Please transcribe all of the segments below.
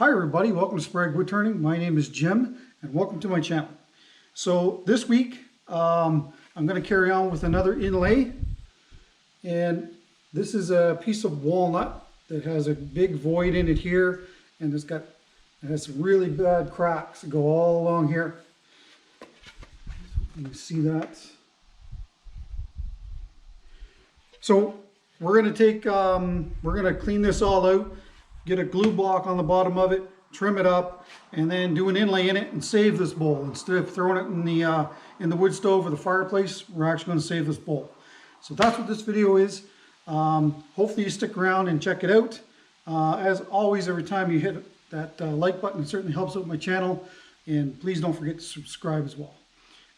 Hi everybody, welcome to Sprague Woodturning. My name is Jim and welcome to my channel. So this week I'm going to carry on with another inlay, and this is a piece of walnut that has a big void in it here, and it has some really bad cracks that go all along here. You can see that. So we're going to clean this all out, get a glue block on the bottom of it, trim it up, and then do an inlay in it and save this bowl. Instead of throwing it in the wood stove or the fireplace, we're actually going to save this bowl. So that's what this video is. Hopefully you stick around and check it out. As always, every time you hit that like button, it certainly helps out my channel, and please don't forget to subscribe as well.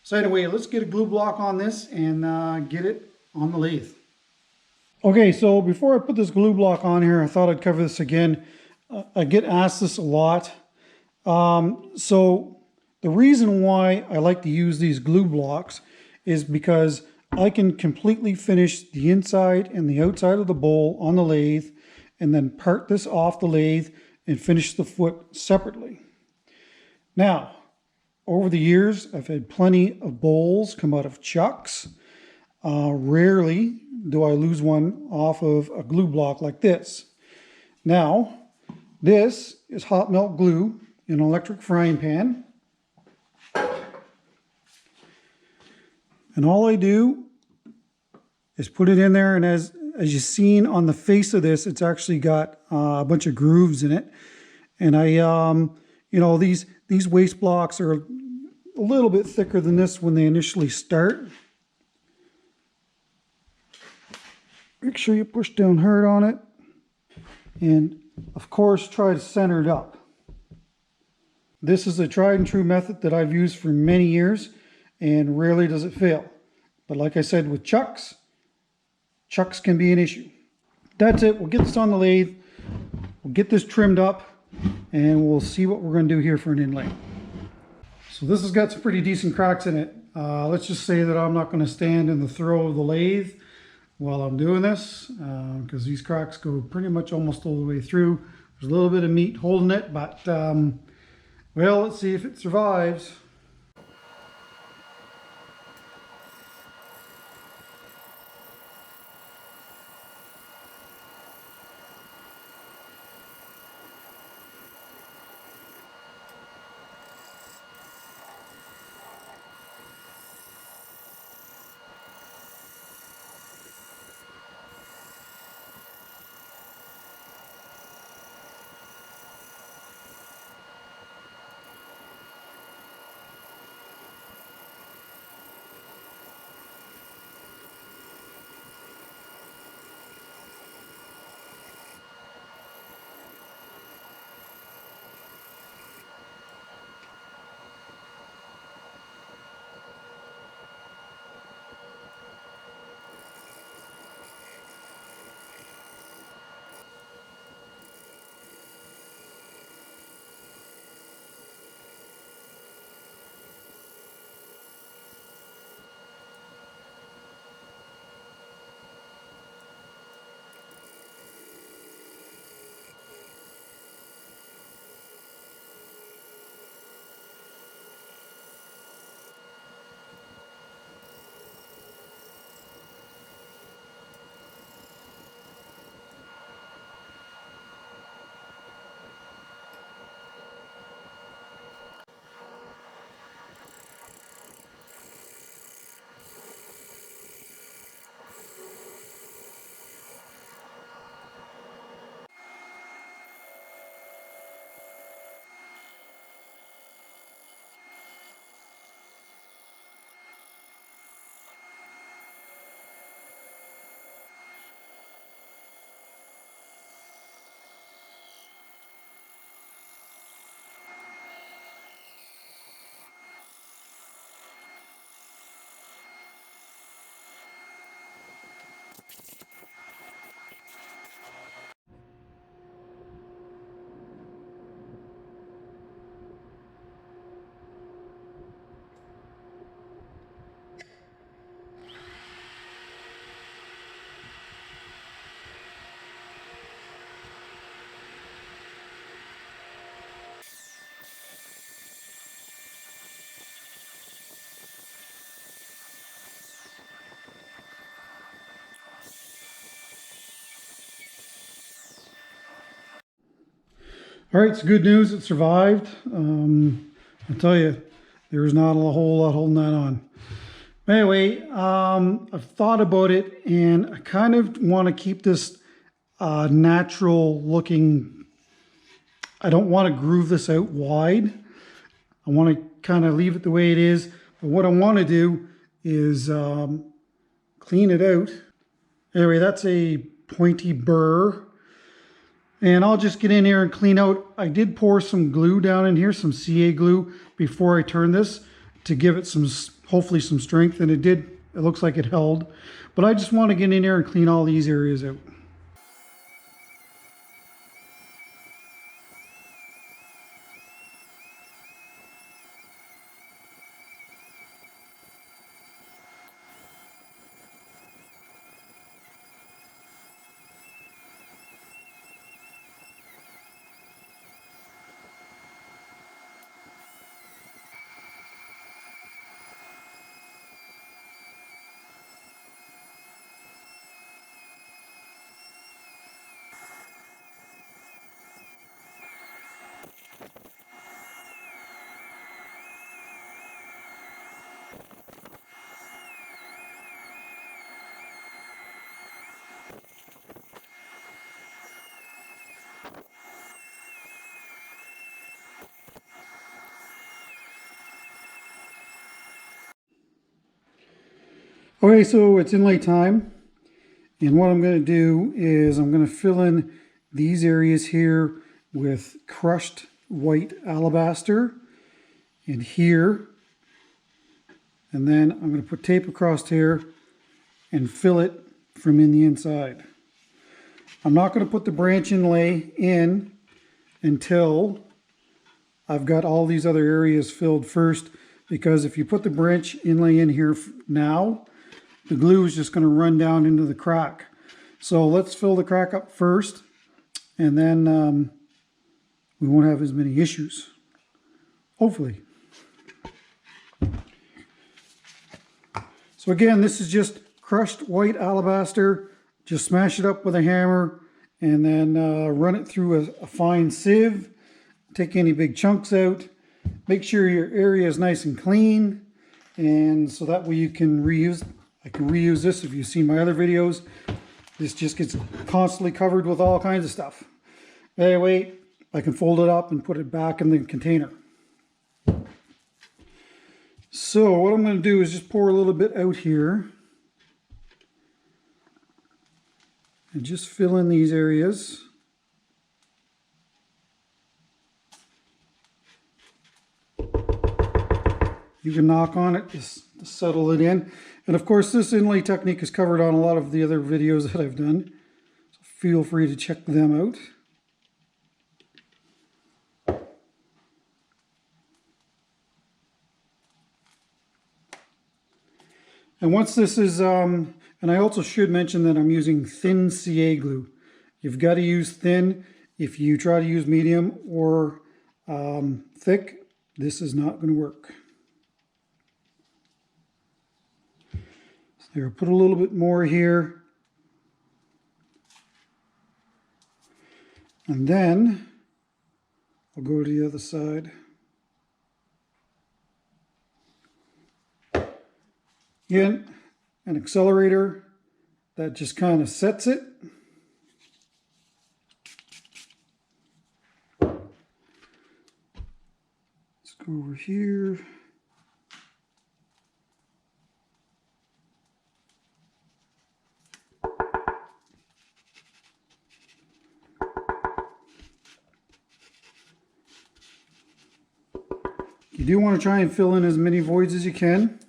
So anyway, let's get a glue block on this and get it on the lathe. Okay, so before I put this glue block on here, I thought I'd cover this again. I get asked this a lot. So the reason why I like to use these glue blocks is because I can completely finish the inside and the outside of the bowl on the lathe, and then part this off the lathe and finish the foot separately. Now, over the years, I've had plenty of bowls come out of chucks. Rarely do I lose one off of a glue block like this. Now, this is hot melt glue in an electric frying pan. And all I do is put it in there, and as you've seen on the face of this, it's actually got a bunch of grooves in it. And these waste blocks are a little bit thicker than this when they initially start. Make sure you push down hard on it, and of course try to center it up. This is a tried and true method that I've used for many years, and rarely does it fail. But like I said, with chucks can be an issue. That's it. We'll get this on the lathe, we'll get this trimmed up, and we'll see what we're going to do here for an inlay. So this has got some pretty decent cracks in it. Let's just say that I'm not going to stand in the throw of the lathe while I'm doing this, because these cracks go pretty much almost all the way through. There's a little bit of meat holding it, but well, let's see if it survives. All right, it's good news. It survived. I'll tell you, there's not a whole lot holding that on. Anyway, I've thought about it, and I kind of want to keep this natural looking. I don't want to groove this out wide. I want to kind of leave it the way it is. But what I want to do is clean it out. Anyway, that's a pointy burr. And I'll just get in here and clean out. I did pour some glue down in here, some CA glue, before I turned this to give it some, hopefully some strength. And it did, it looks like it held. But I just want to get in there and clean all these areas out. Okay, so it's inlay time, and what I'm going to do is I'm going to fill in these areas here with crushed white alabaster, and here, and then I'm going to put tape across here and fill it from in the inside. I'm not going to put the branch inlay in until I've got all these other areas filled first, because if you put the branch inlay in here now, the glue is just going to run down into the crack. So let's fill the crack up first, and then we won't have as many issues, hopefully. So again, this is just crushed white alabaster. Just smash it up with a hammer and then run it through a fine sieve. Take any big chunks out. Make sure your area is nice and clean, and so that way you can reuse. I can reuse this if you've seen my other videos. This just gets constantly covered with all kinds of stuff. Anyway, I can fold it up and put it back in the container. So what I'm going to do is just pour a little bit out here. And just fill in these areas. You can knock on it just to settle it in. And of course, this inlay technique is covered on a lot of the other videos that I've done. So feel free to check them out. And once this is, and I also should mention that I'm using thin CA glue. You've got to use thin. If you try to use medium or thick, this is not going to work. There, put a little bit more here. And then I'll go to the other side. Again, an accelerator that just kind of sets it. Let's go over here. You do want to try and fill in as many voids as you can.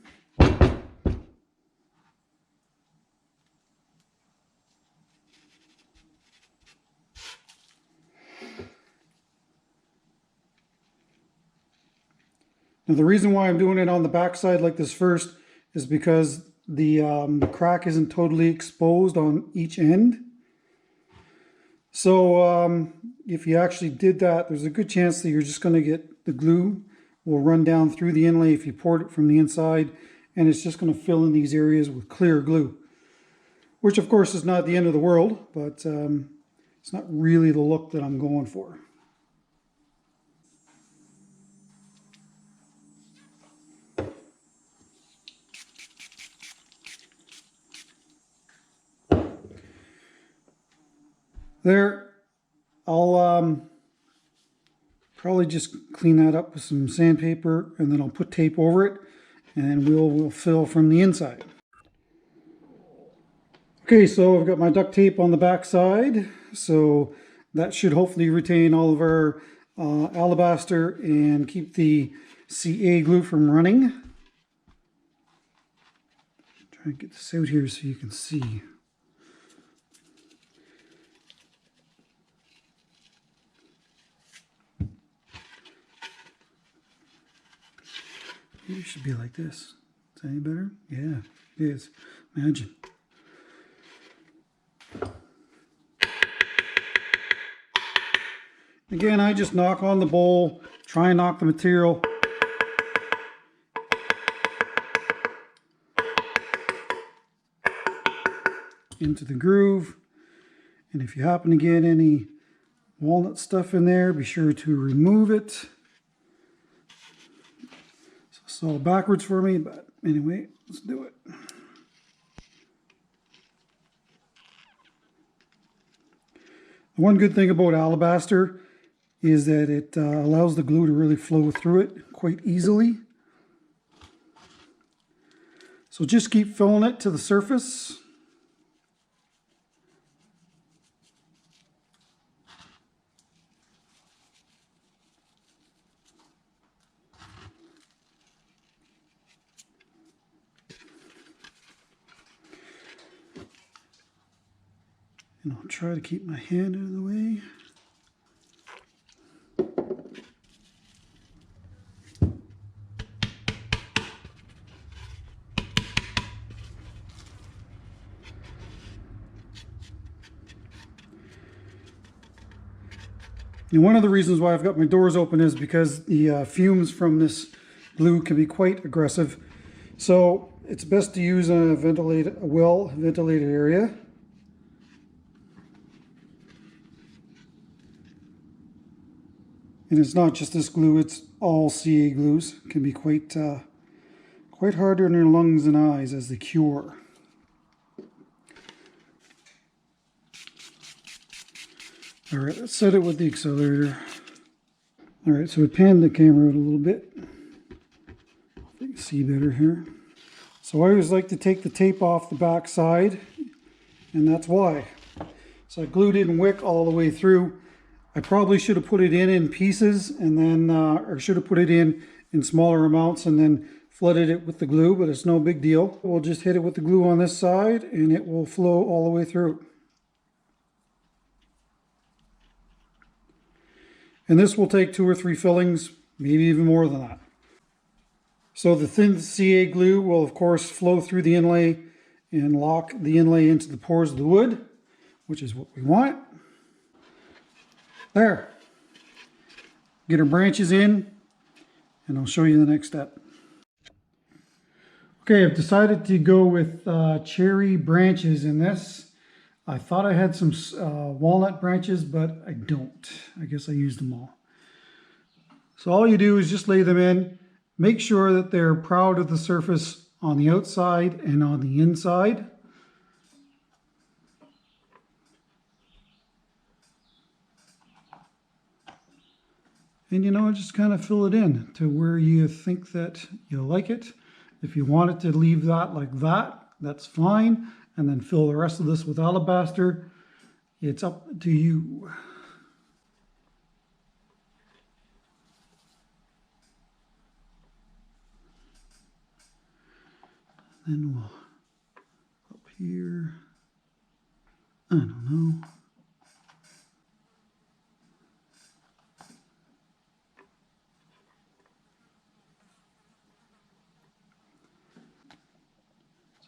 Now the reason why I'm doing it on the back side like this first is because the crack isn't totally exposed on each end. So if you actually did that, there's a good chance that you're just going to get the glue will run down through the inlay if you poured it from the inside, and it's just going to fill in these areas with clear glue, which of course is not the end of the world, but it's not really the look that I'm going for. There, I'll probably just clean that up with some sandpaper, and then I'll put tape over it, and we'll fill from the inside. Okay, so I've got my duct tape on the back side, so that should hopefully retain all of our alabaster and keep the CA glue from running. Try and get this out here so you can see. Maybe it should be like this. Is that any better? Yeah, it is. Imagine. Again, I just knock on the bowl, try and knock the material into the groove. And if you happen to get any walnut stuff in there, be sure to remove it. So it's all backwards for me, but anyway, let's do it. The one good thing about alabaster is that it allows the glue to really flow through it quite easily. So just keep filling it to the surface. And I'll try to keep my hand out of the way. And one of the reasons why I've got my doors open is because the fumes from this glue can be quite aggressive. So it's best to use a well-ventilated area. And it's not just this glue, it's all CA glues. It can be quite hard on your lungs and eyes as they cure. All right, let's set it with the accelerator. All right, so we panned the camera out a little bit. You can see better here. So I always like to take the tape off the back side, and that's why. So I glued it in wick all the way through. I probably should have put it in pieces, and then, or should have put it in smaller amounts and then flooded it with the glue, but it's no big deal. We'll just hit it with the glue on this side, and it will flow all the way through. And this will take 2 or 3 fillings, maybe even more than that. So the thin CA glue will of course flow through the inlay and lock the inlay into the pores of the wood, which is what we want. There. Get our branches in, and I'll show you the next step. Okay, I've decided to go with cherry branches in this. I thought I had some walnut branches, but I don't. I guess I used them all. So all you do is just lay them in. Make sure that they're proud of the surface on the outside and on the inside. And you know, just kind of fill it in to where you think that you like it. If you want it to leave that like that, that's fine. And then fill the rest of this with alabaster. It's up to you. Then we'll up here. I don't know.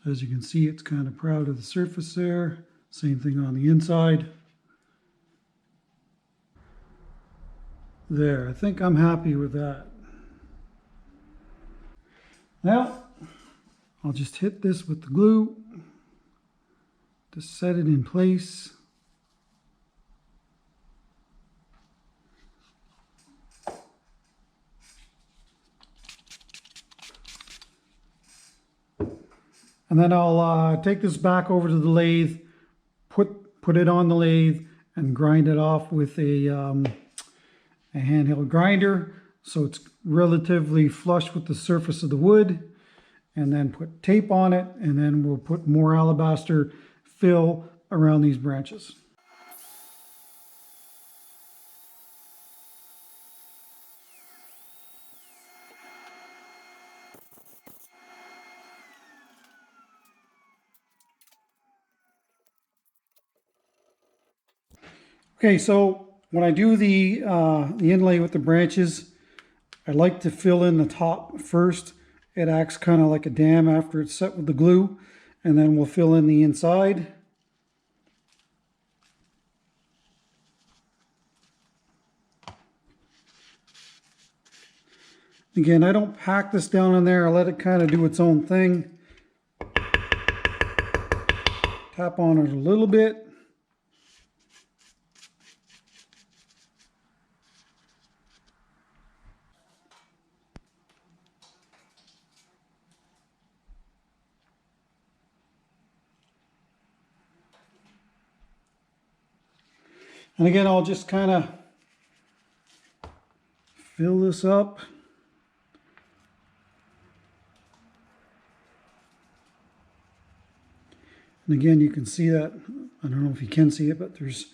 So as you can see, it's kind of proud of the surface there. Same thing on the inside. There, I think I'm happy with that. Now, I'll just hit this with the glue to set it in place. And then I'll take this back over to the lathe, put it on the lathe, and grind it off with a handheld grinder so it's relatively flush with the surface of the wood, and then put tape on it, and then we'll put more alabaster fill around these branches. Okay, so when I do the inlay with the branches, I like to fill in the top first. It acts kind of like a dam after it's set with the glue, and then we'll fill in the inside. Again, I don't pack this down in there. I let it kind of do its own thing. Tap on it a little bit. And again, I'll just kind of fill this up. And again, you can see that, I don't know if you can see it, but there's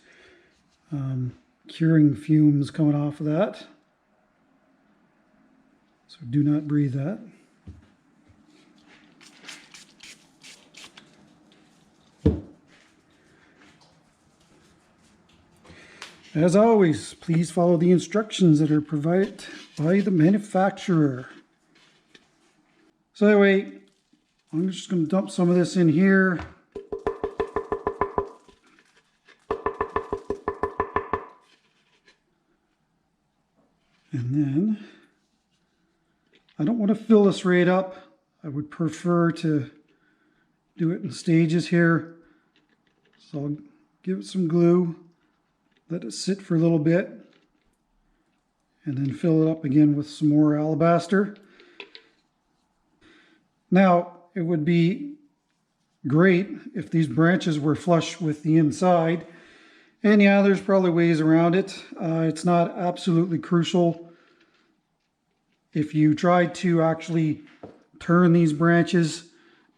curing fumes coming off of that. So do not breathe that. As always, please follow the instructions that are provided by the manufacturer. So anyway, I'm just going to dump some of this in here. And then, I don't want to fill this right up. I would prefer to do it in stages here. So I'll give it some glue. Let it sit for a little bit, and then fill it up again with some more alabaster. Now, it would be great if these branches were flush with the inside, and yeah, there's probably ways around it. It's not absolutely crucial. If you try to actually turn these branches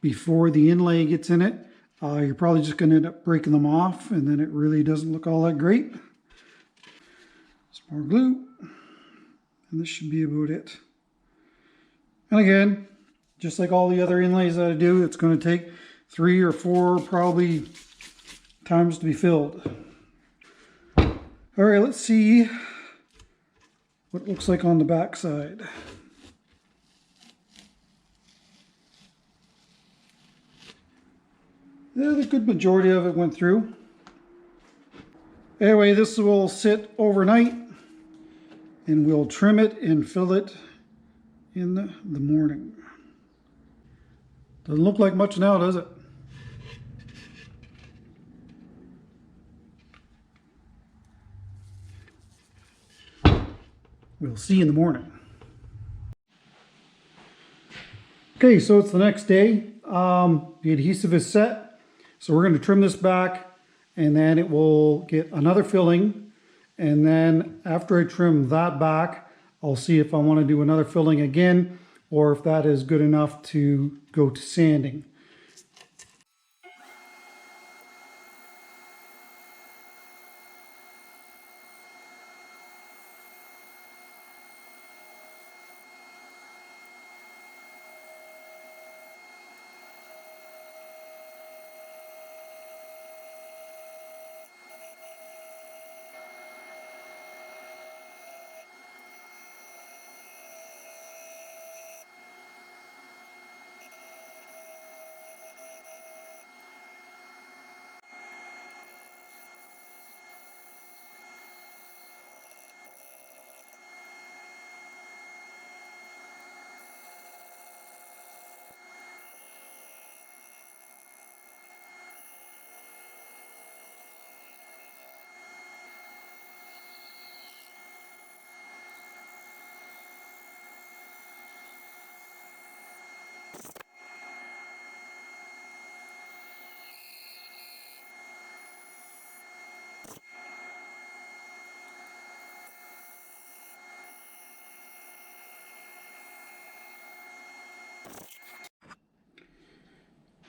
before the inlay gets in it, you're probably just going to end up breaking them off, and then it really doesn't look all that great. Some more glue, and this should be about it. And again, just like all the other inlays that I do, it's going to take 3 or 4 probably times to be filled. All right, let's see what it looks like on the back side. Yeah, the good majority of it went through. Anyway, this will sit overnight, and we'll trim it and fill it in the morning. Doesn't look like much now, does it? We'll see in the morning. Okay, so it's the next day. The adhesive is set. So we're going to trim this back, and then it will get another filling. And then after I trim that back, I'll see if I want to do another filling again, or if that is good enough to go to sanding.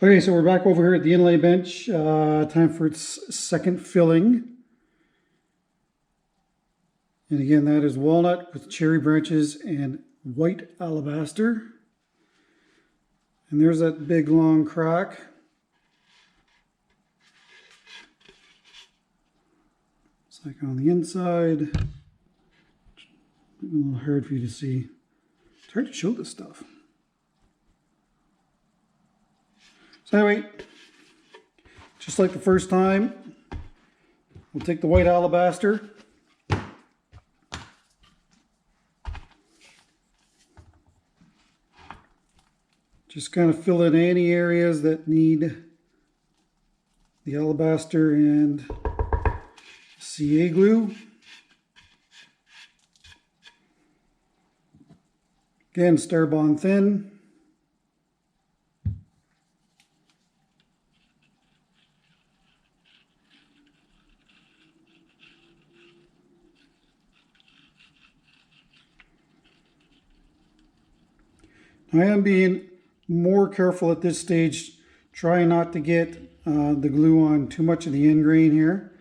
Okay, so we're back over here at the inlay bench. Time for its second filling. And again, that is walnut with cherry branches and white alabaster. And there's that big long crack. It's like on the inside. A little hard for you to see. It's hard to show this stuff. So anyway, just like the first time, we'll take the white alabaster. Just kind of fill in any areas that need the alabaster and CA glue. Again, star bond thin. I am being more careful at this stage, trying not to get the glue on too much of the end grain here.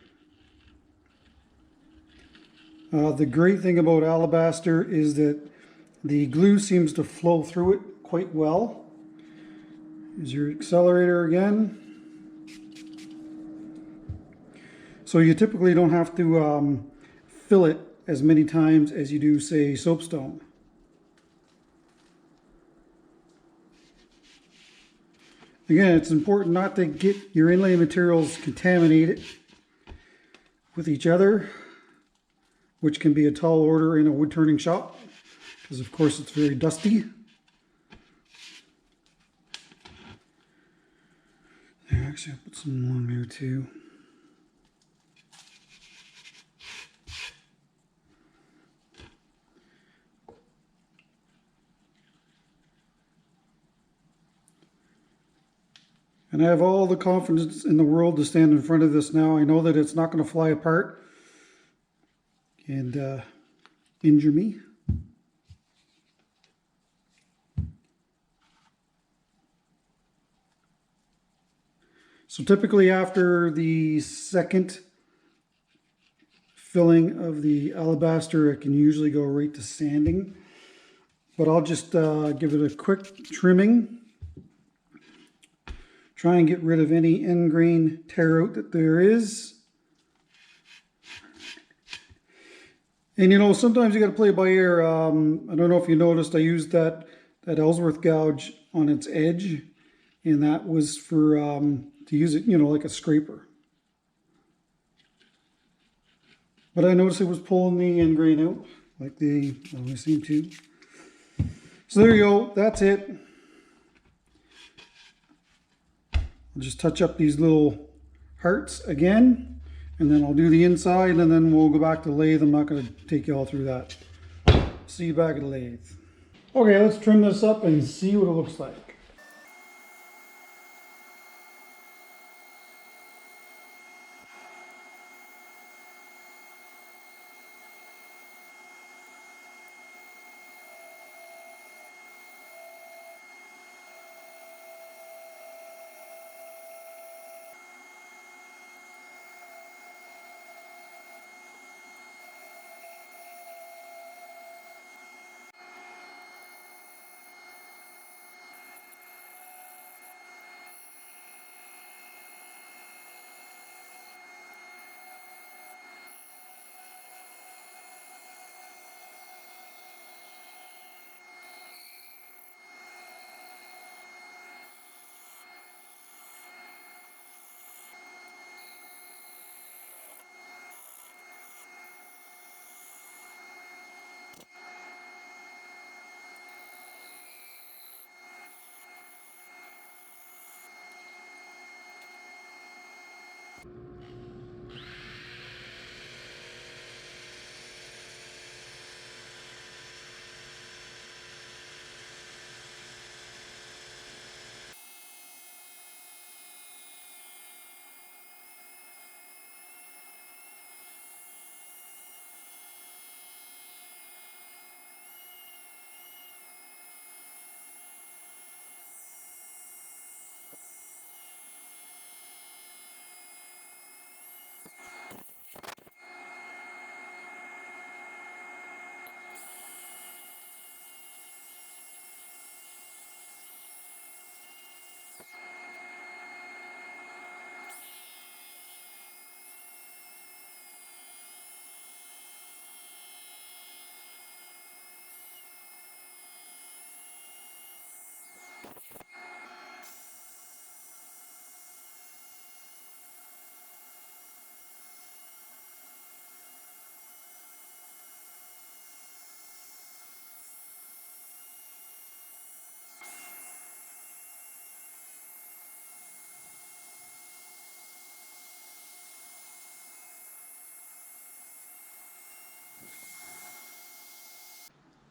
The great thing about alabaster is that the glue seems to flow through it quite well. Here's your accelerator again. So you typically don't have to fill it as many times as you do, say, soapstone. Again, it's important not to get your inlay materials contaminated with each other, which can be a tall order in a wood turning shop, because of course it's very dusty. There, actually, I'll put some along there too. And I have all the confidence in the world to stand in front of this now. I know that it's not going to fly apart and injure me. So typically after the second filling of the alabaster, it can usually go right to sanding. But I'll just give it a quick trimming. Try and get rid of any end grain tear out that there is. And you know, sometimes you got to play by ear. I don't know if you noticed, I used that Ellsworth gouge on its edge, and that was for to use it, you know, like a scraper. But I noticed it was pulling the end grain out, like they always seem to. So there you go. That's it. I'll just touch up these little hearts again, and then I'll do the inside, and then we'll go back to the lathe. I'm not going to take you all through that. See you back at the lathe. Okay, let's trim this up and see what it looks like.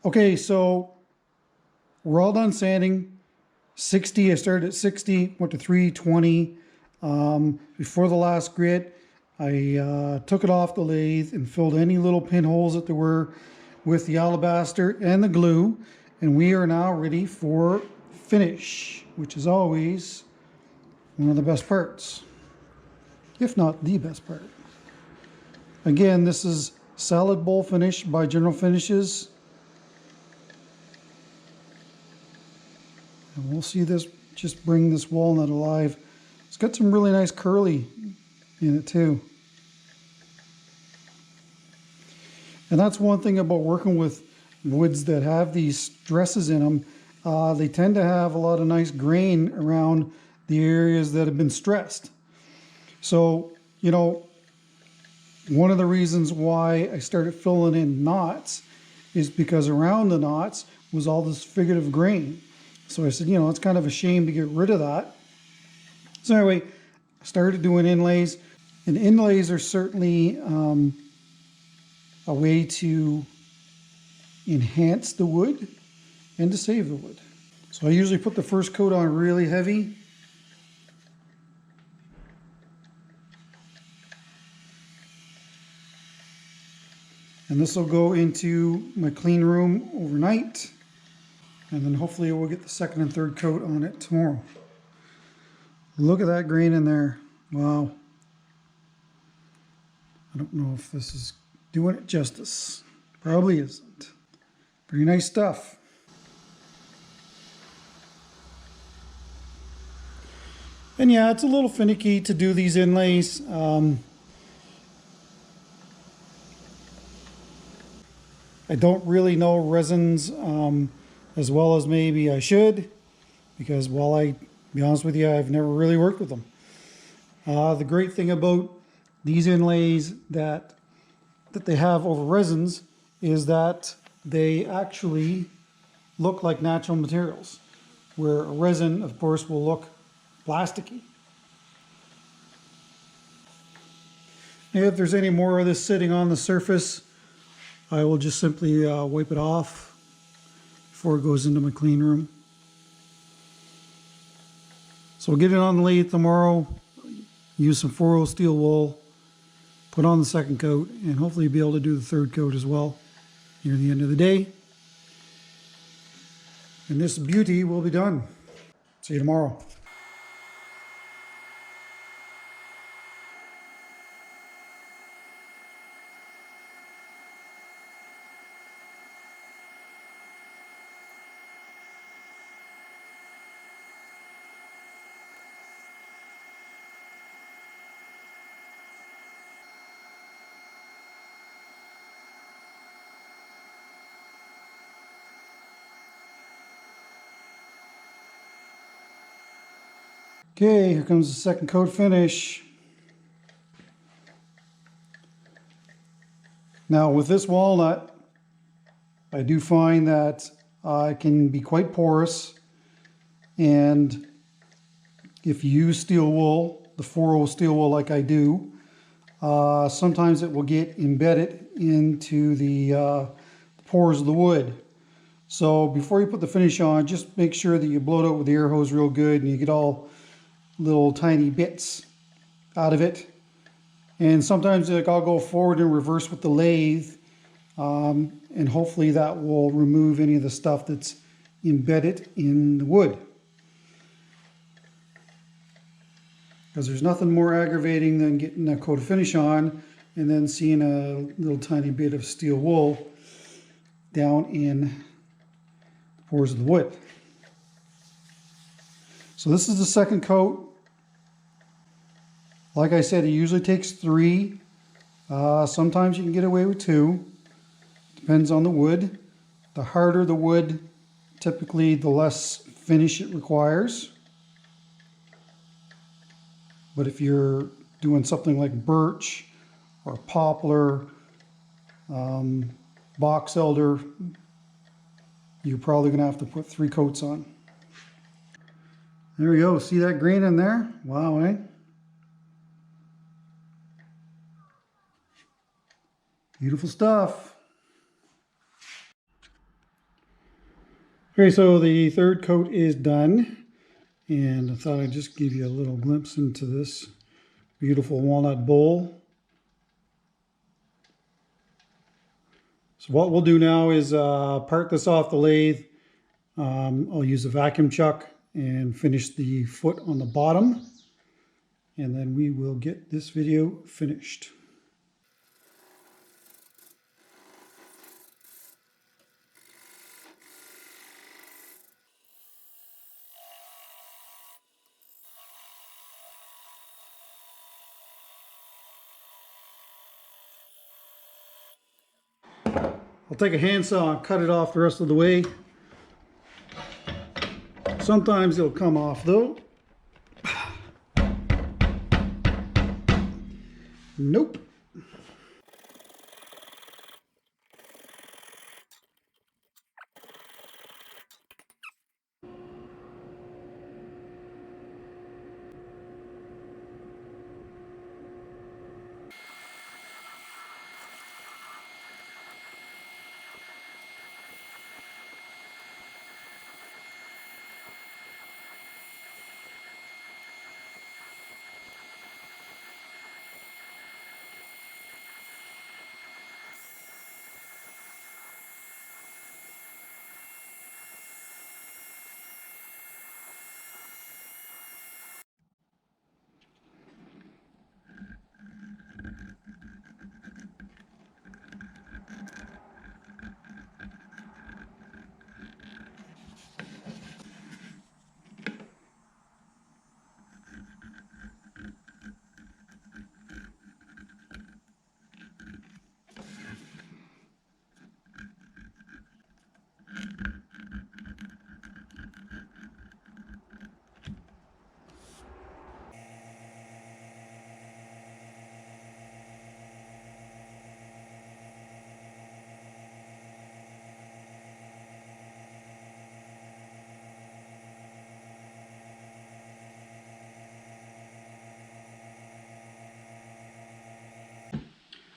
Okay, so we're all done sanding. 60, I started at 60, went to 320. Before the last grit, I took it off the lathe and filled any little pinholes that there were with the alabaster and the glue. And we are now ready for finish, which is always one of the best parts, if not the best part. Again, this is Salad Bowl Finish by General Finishes. And we'll see this just bring this walnut alive. It's got some really nice curly in it too. And that's one thing about working with woods that have these stresses in them. They tend to have a lot of nice grain around the areas that have been stressed. So, you know, one of the reasons why I started filling in knots is because around the knots was all this figurative grain. So I said, you know, it's kind of a shame to get rid of that. So anyway, I started doing inlays, and inlays are certainly a way to enhance the wood and to save the wood. So I usually put the first coat on really heavy. And this will go into my clean room overnight. And then hopefully we'll get the second and third coat on it tomorrow. Look at that grain in there. Wow. I don't know if this is doing it justice. Probably isn't. Pretty nice stuff. And yeah, it's a little finicky to do these inlays. I don't really know resins as well as maybe I should, because while I be honest with you, I've never really worked with them. The great thing about these inlays that they have over resins is that they actually look like natural materials, where a resin, of course, will look plasticky. If there's any more of this sitting on the surface, I will just simply wipe it off before it goes into my clean room. So we'll get it on the lathe tomorrow, use some 4-0 steel wool, put on the second coat, and hopefully be able to do the third coat as well near the end of the day. And this beauty will be done. See you tomorrow. Okay, here comes the second coat finish. Now with this walnut, I do find that it can be quite porous, and if you use steel wool, the 4-0 steel wool like I do, sometimes it will get embedded into the pores of the wood. So before you put the finish on, just make sure that you blow it out with the air hose real good and you get all little tiny bits out of it. And sometimes like I'll go forward and reverse with the lathe, and hopefully that will remove any of the stuff that's embedded in the wood. Because there's nothing more aggravating than getting a coat of finish on and then seeing a little tiny bit of steel wool down in the pores of the wood. So this is the second coat. Like I said, it usually takes 3. Sometimes you can get away with 2. Depends on the wood. The harder the wood, typically the less finish it requires. But if you're doing something like birch or poplar, box elder, you're probably going to have to put 3 coats on. There we go. See that grain in there? Wow, eh? Beautiful stuff. Okay, so the third coat is done, and I thought I'd just give you a little glimpse into this beautiful walnut bowl. So what we'll do now is part this off the lathe. I'll use a vacuum chuck and finish the foot on the bottom, and then we will get this video finished. I'll take a handsaw and cut it off the rest of the way. Sometimes it'll come off though. Nope.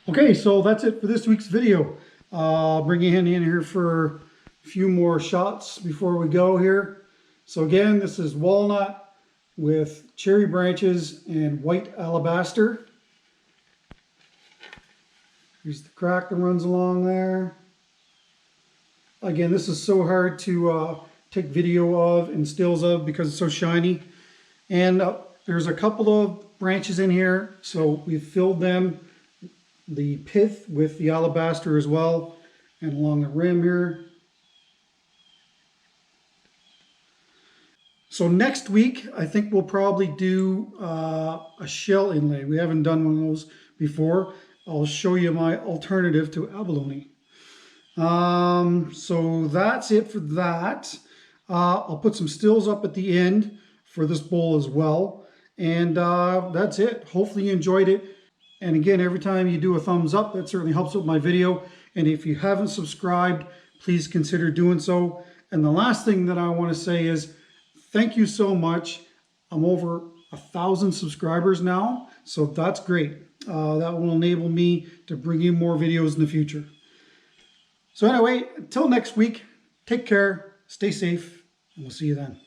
Okay, so that's it for this week's video. I'll bring you in here for a few more shots before we go here. So again, this is walnut with cherry branches and white alabaster. Here's the crack that runs along there. Again, this is so hard to take video of and stills of because it's so shiny. And there's a couple of branches in here, so we've filled them. The pith with the alabaster as well, and along the rim here. So next week, I think we'll probably do a shell inlay. We haven't done one of those before. I'll show you my alternative to abalone. So that's it for that. I'll put some stills up at the end for this bowl as well. And that's it. Hopefully you enjoyed it. And again, every time you do a thumbs up, that certainly helps with my video. And if you haven't subscribed, please consider doing so. And the last thing that I want to say is thank you so much. I'm over 1,000 subscribers now, so that's great. That will enable me to bring you more videos in the future. So anyway, until next week, take care, stay safe, and we'll see you then.